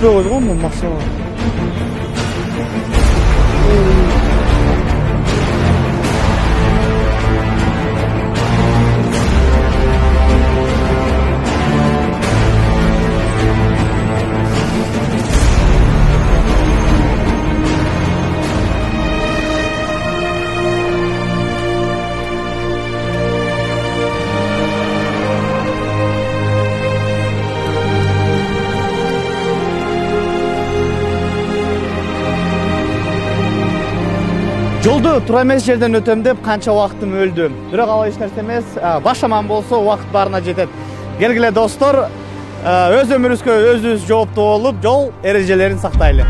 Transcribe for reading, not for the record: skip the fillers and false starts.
жетпей койду го мен максатыма. Жолду туура эмес жерден өтөм деп канча убактым өлдү. Бирок ал эч нерсе эмес, башламан болсо убакыт баарына жетет. Келгиле достор, өз өмүрүбүзгө өзүбүз жооптуу болуп, жол эрежелерин сактайлы.